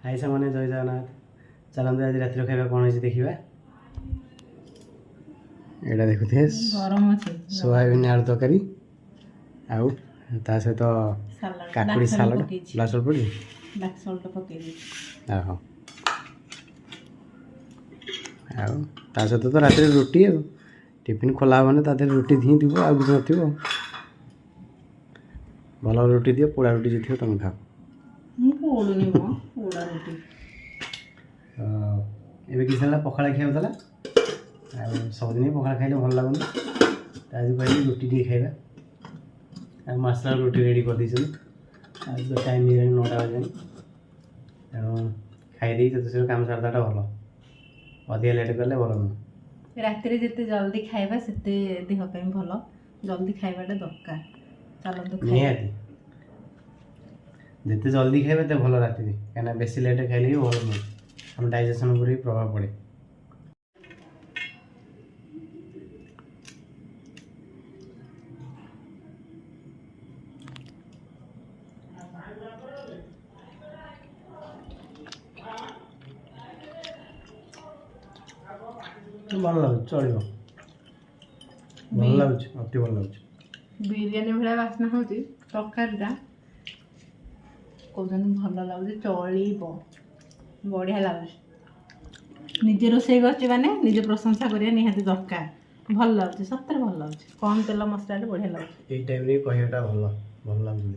high सामने जय जगन्नाथ चलते आज रातिर खाଇବା कौन है देखा यहाँ देखुए गरम अच्छे सोयाबीन आलू तरकारी आउ ता सहित काकुड़ी सालाड ब्लाक सल्ट पड़ी ब्लैक सल्ट पके आहो आउ ता सहित तो रातिर रुटी आ टिफिन खोला मैंने तादेह रुटी दी थी आ कुछ न भल रुटी दियो पोड़ा रुटी जो थी तुम खाओ ଏବେ କିଛି ହେଲା ପଖାଳ ଖାଇବାକୁ ଆଉ ସବୁଦିନ ପଖାଳ ଖାଇଲେ ଭଲ ଲାଗୁନି ଆଜି କହିଲି ରୁଟି ଟିକେ ଖାଇବା ଆଉ ମାସଲା ରୁଟି ରେଡ଼ି କରିଦେଇଛନ୍ତି ଆଜି ତ ଟାଇମ୍ ହେଇଗଲାଣି 9ଟା ବାଜିଲାଣି ତେଣୁ ଖାଇଦେଇ ଯେତେ ଶୀଘ୍ର କାମ ସାରିଦେବାଟା ଭଲ ଅଧିକା ଲେଟ୍ କଲେ ଭଲ ନୁହଁ ରାତିରେ ଯେତେ ଜଲ୍ଦି ଖାଇବା ସେତେ ଦେହ ପାଇଁ ଭଲ ଜଲ୍ଦି ଖାଇବାଟା ଦରକାର ଚାଲନ୍ତୁ ନିହାତି ଯେତେ ଜଲ୍ଦି ଖାଇବେ ଏତେ ଭଲ ରାତିରେ କାହିଁକିନା ବେଶୀ ଲେଟ୍ ଖାଇଲେ ବି ଭଲ ନୁହେଁ ଆମ ଡାଇଜେସନ୍ ଉପରେ ବି ପ୍ରଭାବ ପଡ଼େ ଭଲ ଲାଗୁଛି ଚଳିବ ଭଲ ଲାଗୁଛି ଅତି ଭଲ ଲାଗୁଛି ବିରିୟାନୀ ଭଳିଆ ବାସ୍ନା ହେଉଛି ତରକାରୀଟା କହୁଛନ୍ତି ଭଲ ଲାଗୁଛି ଚଳିବ ବଢ଼ିଆ ଲାଗୁଛି ନିଜେ ରୋଷେଇ କରୁଛି ମାନେ ନିଜେ ପ୍ରଶଂସା କରିବା ନିହାତି ଦରକାର ଭଲ ଲାଗୁଛି ସତରେ ଭଲ ଲାଗୁଛି କମ୍ ତେଲ ମସଲାରେ ବଢ଼ିଆ ଲାଗୁଛି ଏଇ ଟାଇମ୍ରେ କହିବାଟା ଭଲ ଲାଗୁଛି